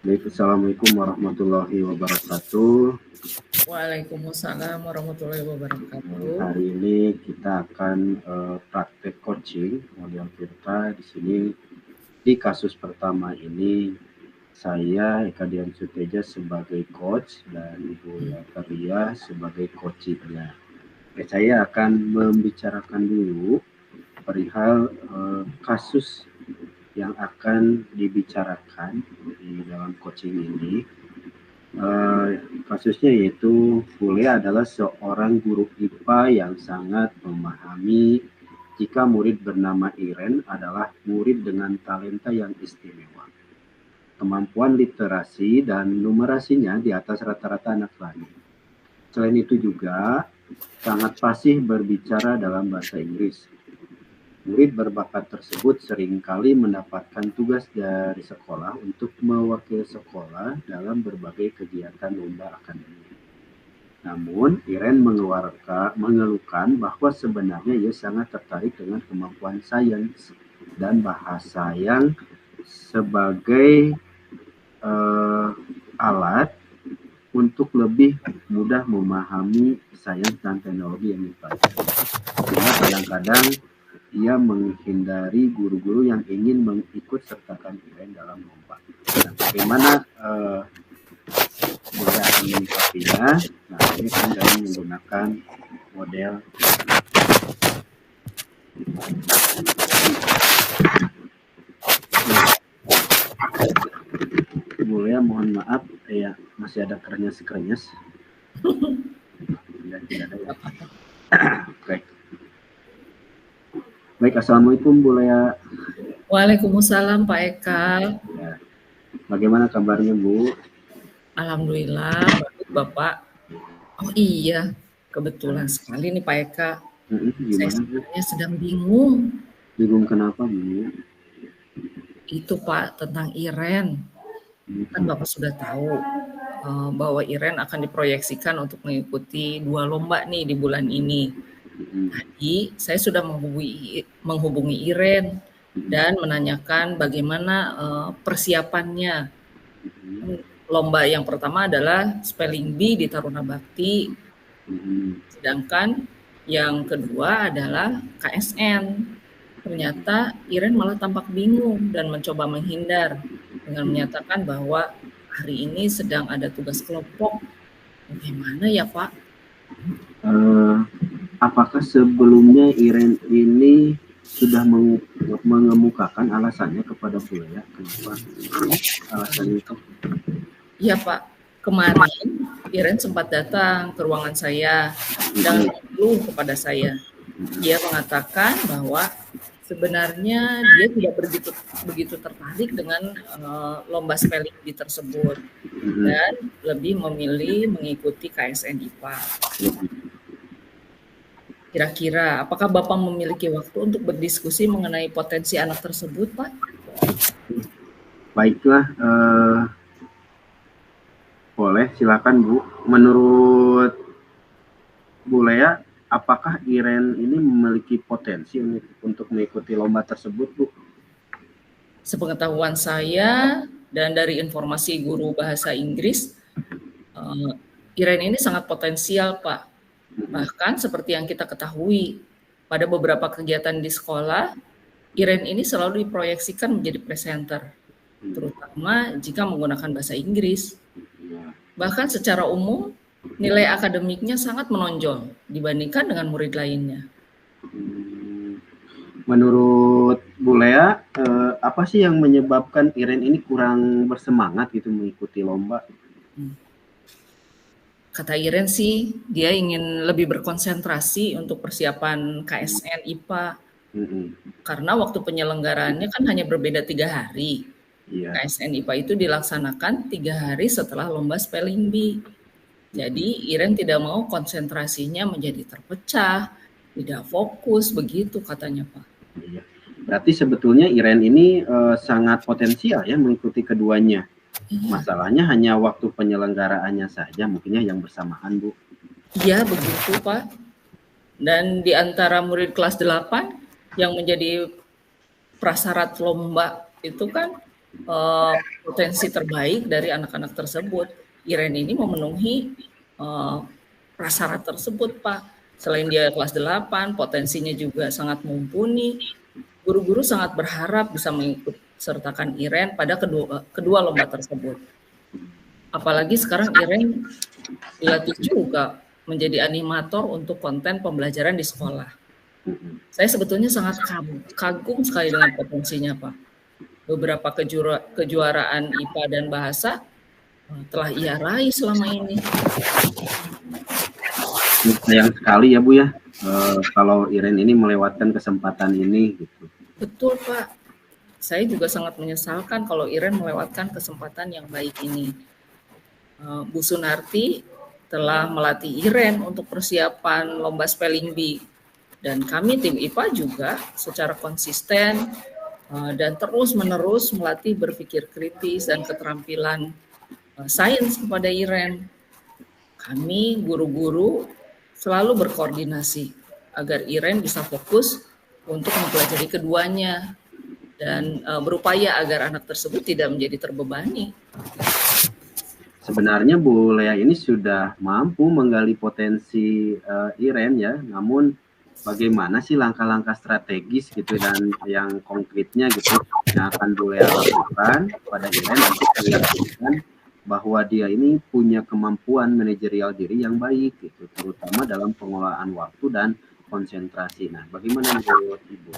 Baik, Assalamualaikum warahmatullahi wabarakatuh. Waalaikumsalam warahmatullahi wabarakatuh. Hari ini kita akan praktek coaching model kita di sini. Di kasus pertama ini, saya Eka Dian Suteja sebagai coach dan Ibu Yataria sebagai coachingnya. Saya akan membicarakan dulu perihal kasus yang akan dibicarakan di dalam coaching ini. Kasusnya yaitu Bule adalah seorang guru IPA yang sangat memahami jika murid bernama Iren adalah murid dengan talenta yang istimewa. Kemampuan literasi dan numerasinya di atas rata-rata anak lain. Selain itu juga sangat fasih berbicara dalam bahasa Inggris. Murid berbakat tersebut seringkali mendapatkan tugas dari sekolah untuk mewakili sekolah dalam berbagai kegiatan lomba akademik. Namun, Iren mengeluhkan bahwa sebenarnya ia sangat tertarik dengan kemampuan sains dan bahasa yang sebagai alat untuk lebih mudah memahami sains dan teknologi yang dipelajari. Sehingga kadang-kadang ia menghindari guru-guru yang ingin mengikut sertakan Iren dalam lomba. Nah, bagaimana Buya akan menyikapinya? Nah, ini kan kami menggunakan model Buya, mohon maaf ya, masih ada krenyes-krenyes. Dan tidak ada ya. Oke. Baik, Assalamualaikum Bu Lea. Waalaikumsalam Pak Eka. Ya. Bagaimana kabarnya Bu? Alhamdulillah, baik Bapak. Oh iya, kebetulan sekali nih Pak Eka. Saya sebenarnya sedang bingung. Bingung kenapa Bu? Itu Pak, tentang Iren. Kan Bapak sudah tahu bahwa Iren akan diproyeksikan untuk mengikuti 2 lomba nih di bulan ini. Tadi saya sudah menghubungi Iren dan menanyakan bagaimana persiapannya. Lomba yang pertama adalah Spelling Bee di Taruna Bakti, sedangkan yang kedua adalah KSN. Ternyata Iren malah tampak bingung dan mencoba menghindar dengan menyatakan bahwa hari ini sedang ada tugas kelompok. Bagaimana ya Pak? Apakah sebelumnya Iren ini sudah mengemukakan alasannya kepada Bu Lea? Kenapa alasannya itu? Iya Pak, kemarin Iren sempat datang ke ruangan saya dan mengeluh kepada saya. Dia mengatakan bahwa sebenarnya dia tidak begitu tertarik dengan lomba spelling bee tersebut dan lebih memilih mengikuti KSN IPA. Kira-kira apakah Bapak memiliki waktu untuk berdiskusi mengenai potensi anak tersebut, Pak? Baiklah, boleh, silakan Bu. Menurut Bu Lea, apakah Iren ini memiliki potensi untuk mengikuti lomba tersebut, Bu? Sepengetahuan saya dan dari informasi guru bahasa Inggris, Iren ini sangat potensial, Pak. Bahkan seperti yang kita ketahui, pada beberapa kegiatan di sekolah, Iren ini selalu diproyeksikan menjadi presenter, terutama jika menggunakan bahasa Inggris. Bahkan secara umum, nilai akademiknya sangat menonjol dibandingkan dengan murid lainnya. Menurut Bu Lea, apa sih yang menyebabkan Iren ini kurang bersemangat gitu mengikuti lomba? Kata Iren sih, dia ingin lebih berkonsentrasi untuk persiapan KSN IPA. Karena waktu penyelenggaraannya kan hanya berbeda 3 hari. KSN IPA itu dilaksanakan 3 hari setelah lomba Spelling Bee. Jadi Iren tidak mau konsentrasinya menjadi terpecah, tidak fokus, begitu katanya Pak. Berarti sebetulnya Iren ini sangat potensial ya mengikuti keduanya. Masalahnya hanya waktu penyelenggaraannya saja, mungkinnya yang bersamaan, Bu. Iya, begitu, Pak. Dan di antara murid kelas 8 yang menjadi prasyarat lomba itu kan potensi terbaik dari anak-anak tersebut. Iren ini memenuhi prasyarat tersebut, Pak. Selain dia kelas 8, potensinya juga sangat mumpuni. Guru-guru sangat berharap bisa mengikut sertakan Iren pada kedua lomba tersebut. Apalagi sekarang Iren dilatih juga menjadi animator untuk konten pembelajaran di sekolah. Saya sebetulnya sangat kagum sekali dengan potensinya, Pak. Beberapa kejuaraan IPA dan bahasa telah ia raih selama ini. Sayang sekali ya Bu ya, kalau Iren ini melewatkan kesempatan ini gitu. Betul Pak, saya juga sangat menyesalkan kalau Iren melewatkan kesempatan yang baik ini. Bu Sunarti telah melatih Iren untuk persiapan lomba spelling bee, dan kami tim IPA juga secara konsisten dan terus-menerus melatih berpikir kritis dan keterampilan sains kepada Iren. Kami guru-guru selalu berkoordinasi agar Iren bisa fokus untuk mempelajari keduanya dan berupaya agar anak tersebut tidak menjadi terbebani. Sebenarnya Bu Lea ini sudah mampu menggali potensi Iren ya, namun bagaimana sih langkah-langkah strategis gitu dan yang konkretnya gitu yang akan Bu Lea lakukan pada Iren untuk memastikan bahwa dia ini punya kemampuan manajerial diri yang baik gitu, terutama dalam pengelolaan waktu dan konsentrasi. Nah, bagaimana menurut Ibu?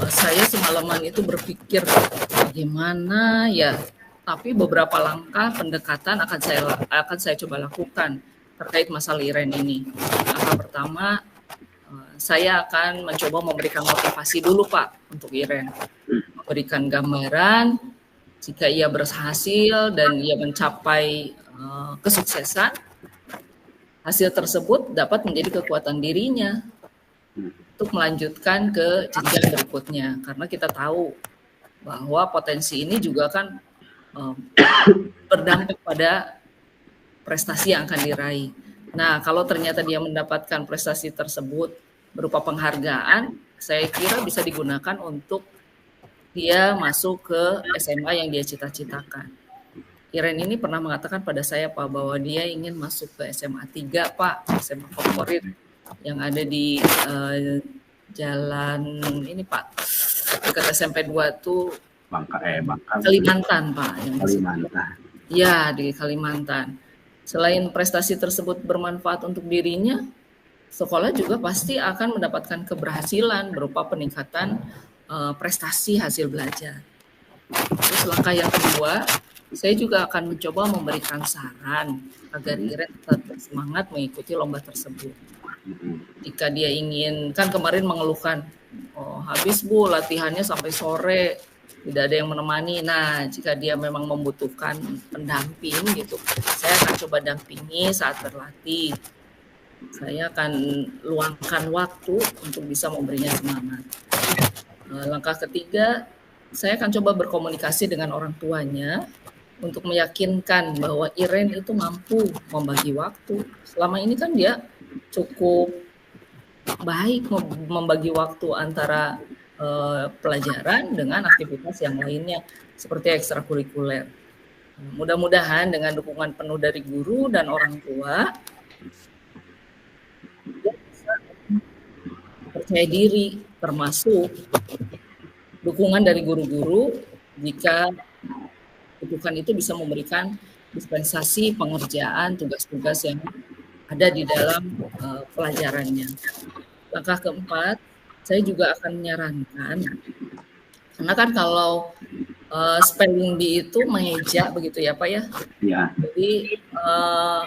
Saya semalaman itu berpikir bagaimana ya, tapi beberapa langkah pendekatan akan saya coba lakukan terkait masalah Iren ini. Langkah pertama, saya akan mencoba memberikan motivasi dulu Pak untuk Iren, memberikan gambaran jika ia berhasil dan ia mencapai kesuksesan, hasil tersebut dapat menjadi kekuatan dirinya untuk melanjutkan ke jenjang berikutnya. Karena kita tahu bahwa potensi ini juga kan berdampak pada prestasi yang akan diraih. Nah, kalau ternyata dia mendapatkan prestasi tersebut berupa penghargaan, saya kira bisa digunakan untuk dia masuk ke SMA yang dia cita-citakan. Iren ini pernah mengatakan pada saya Pak bahwa dia ingin masuk ke SMA 3 Pak, SMA favorit yang ada di jalan ini Pak, dekat SMP 2 tuh Kalimantan Pak. Kalimantan. Ya, di Kalimantan. Selain prestasi tersebut bermanfaat untuk dirinya, sekolah juga pasti akan mendapatkan keberhasilan berupa peningkatan prestasi hasil belajar. Terus langkah yang kedua, saya juga akan mencoba memberikan saran agar Iren tetap semangat mengikuti lomba tersebut. Jika dia ingin, kan kemarin mengeluhkan, habis Bu latihannya sampai sore, tidak ada yang menemani. Nah, jika dia memang membutuhkan pendamping gitu, saya akan coba dampingi saat berlatih. Saya akan luangkan waktu untuk bisa memberinya semangat. Langkah ketiga, saya akan coba berkomunikasi dengan orang tuanya untuk meyakinkan bahwa Iren itu mampu membagi waktu. Selama ini kan dia cukup baik membagi waktu antara pelajaran dengan aktivitas yang lainnya seperti ekstrakurikuler. Mudah-mudahan dengan dukungan penuh dari guru dan orang tua, dia bisa percaya diri, termasuk dukungan dari guru-guru jika dukungan itu bisa memberikan dispensasi pengerjaan tugas-tugas yang ada di dalam pelajarannya. Langkah keempat, saya juga akan menyarankan, karena kan kalau spelling bee itu mengeja begitu ya Pak ya? Ya. Jadi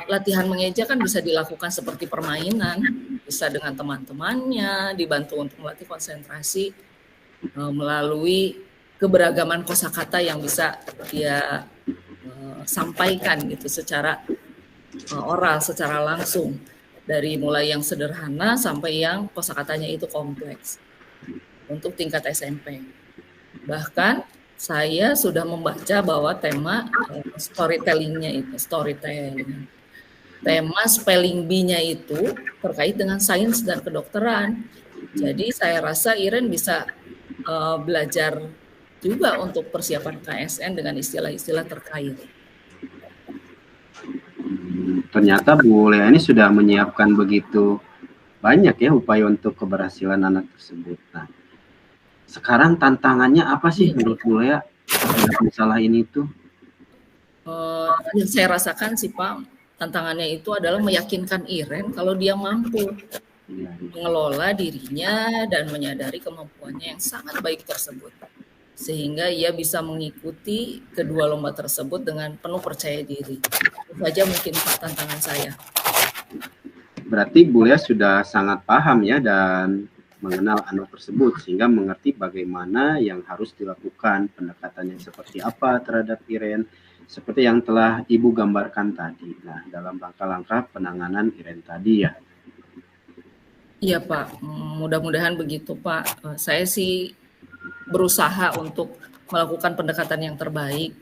latihan mengeja kan bisa dilakukan seperti permainan, bisa dengan teman-temannya, dibantu untuk melatih konsentrasi melalui keberagaman kosakata yang bisa dia sampaikan gitu secara oral, secara langsung, dari mulai yang sederhana sampai yang kosakatanya itu kompleks untuk tingkat SMP. Bahkan saya sudah membaca bahwa tema tema spelling bee-nya itu terkait dengan sains dan kedokteran. Jadi saya rasa Iren bisa belajar juga untuk persiapan KSN dengan istilah-istilah terkait. Ternyata Bu Lea ini sudah menyiapkan begitu banyak ya upaya untuk keberhasilan anak tersebut. Nah, sekarang tantangannya apa sih menurut Bu Lea terhadap masalah ini tuh? Yang saya rasakan sih Pak, tantangannya itu adalah meyakinkan Iren kalau dia mampu mengelola dirinya dan menyadari kemampuannya yang sangat baik tersebut. Sehingga ia bisa mengikuti kedua lomba tersebut dengan penuh percaya diri. Itu saja mungkin Pak tantangan saya. Berarti Bu Lea sudah sangat paham ya dan mengenal anak tersebut sehingga mengerti bagaimana yang harus dilakukan, pendekatannya seperti apa terhadap Iren, seperti yang telah Ibu gambarkan tadi. Nah, dalam langkah-langkah penanganan Iren tadi ya. Iya Pak, mudah-mudahan begitu Pak. Saya sih berusaha untuk melakukan pendekatan yang terbaik.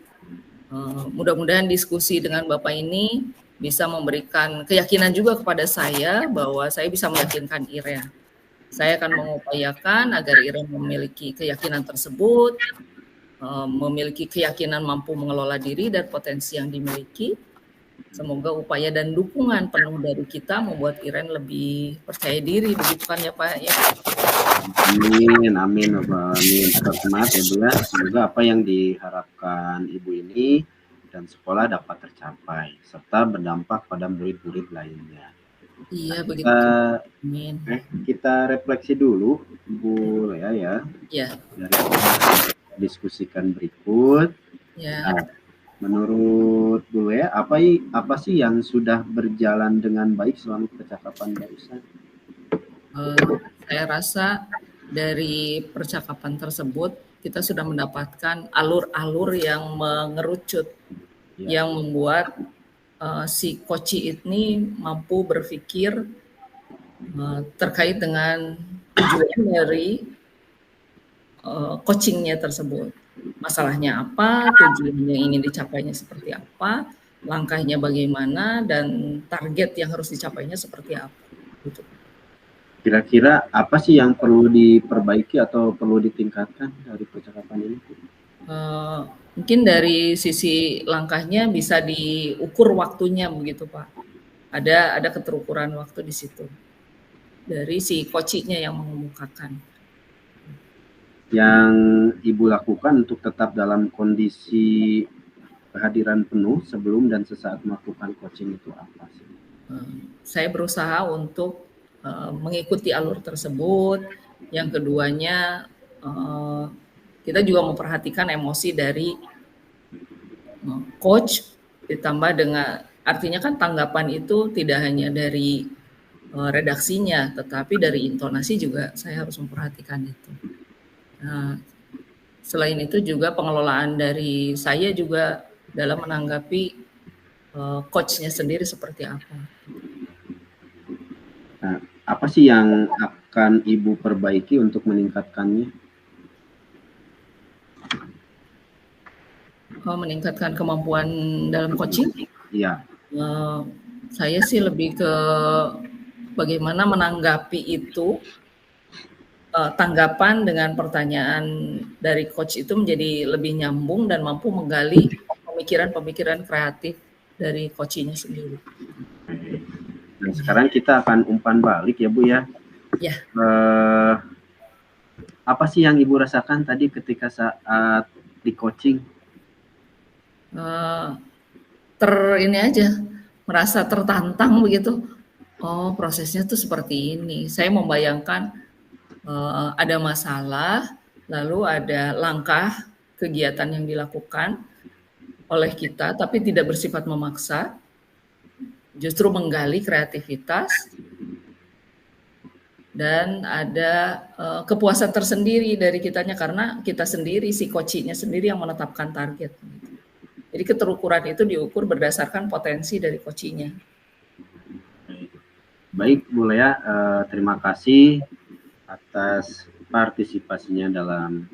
Mudah-mudahan diskusi dengan Bapak ini bisa memberikan keyakinan juga kepada saya bahwa saya bisa meyakinkan Iren. Saya akan mengupayakan agar Iren memiliki keyakinan tersebut, memiliki keyakinan mampu mengelola diri dan potensi yang dimiliki. Semoga upaya dan dukungan penuh dari kita membuat Iren lebih percaya diri, begitu kan ya Pak ya? Amin, amin, amin. Semangat ya Bu ya. Semoga apa yang diharapkan Ibu ini dan sekolah dapat tercapai serta berdampak pada murid-murid lainnya. Iya, begitu. Amin. Kita refleksi dulu Bu Lea ya. Iya. Dari diskusikan berikut. Ya. Nah, menurut Bu Lea, apa sih yang sudah berjalan dengan baik selama percakapan barusan? Saya rasa dari percakapan tersebut kita sudah mendapatkan alur-alur yang mengerucut, yang membuat si Koci ini mampu berpikir terkait dengan tujuan dari coachingnya tersebut. Masalahnya apa, tujuan yang ingin dicapainya seperti apa, langkahnya bagaimana, dan target yang harus dicapainya seperti apa. Gitu. Kira-kira apa sih yang perlu diperbaiki atau perlu ditingkatkan dari percakapan ini? Mungkin dari sisi langkahnya bisa diukur waktunya begitu Pak. Ada keterukuran waktu di situ. Dari si coachnya yang mengemukakan. Yang Ibu lakukan untuk tetap dalam kondisi kehadiran penuh sebelum dan sesaat melakukan coaching itu apa sih? Saya berusaha untuk mengikuti alur tersebut. Yang keduanya kita juga memperhatikan emosi dari coach, ditambah dengan artinya kan tanggapan itu tidak hanya dari redaksinya, tetapi dari intonasi juga saya harus memperhatikan itu. Nah, selain itu juga pengelolaan dari saya juga dalam menanggapi coachnya sendiri seperti apa. Nah, apa sih yang akan Ibu perbaiki untuk meningkatkannya? Meningkatkan kemampuan dalam coaching? Iya. Saya sih lebih ke bagaimana menanggapi itu, tanggapan dengan pertanyaan dari coach itu menjadi lebih nyambung dan mampu menggali pemikiran-pemikiran kreatif dari coachnya sendiri. Nah, sekarang kita akan umpan balik ya Bu ya. Ya. Apa sih yang Ibu rasakan tadi ketika saat di coaching? Ini aja, merasa tertantang begitu. Oh, prosesnya tuh seperti ini. Saya membayangkan ada masalah, lalu ada langkah kegiatan yang dilakukan oleh kita, tapi tidak bersifat memaksa, justru menggali kreativitas, dan ada kepuasan tersendiri dari kitanya karena kita sendiri, si coachnya sendiri yang menetapkan target. Jadi keterukuran itu diukur berdasarkan potensi dari coachnya. Baik Bu Lea, terima kasih atas partisipasinya dalam